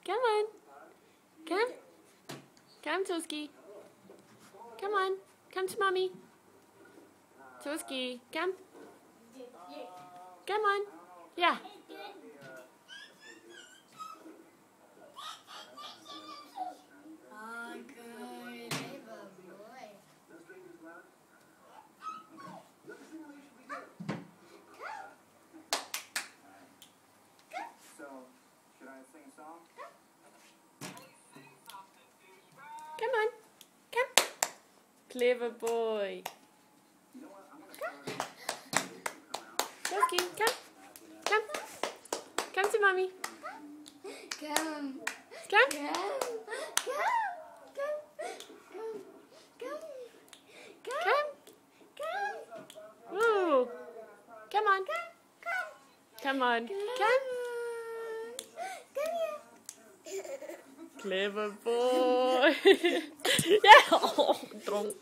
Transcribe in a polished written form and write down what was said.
Come on. Come. Come, Toski. Come on. Come to mommy. Toski, come. Come on. Yeah. Should I sing a song? Come on. Come. Clever boy. You know what? I'm gonna Toski, come. Come. Come to mommy. Come. Come. Come. Come. Ooh. Come on. Come on. Come. Clever boy. Yeah. Oh, drunk.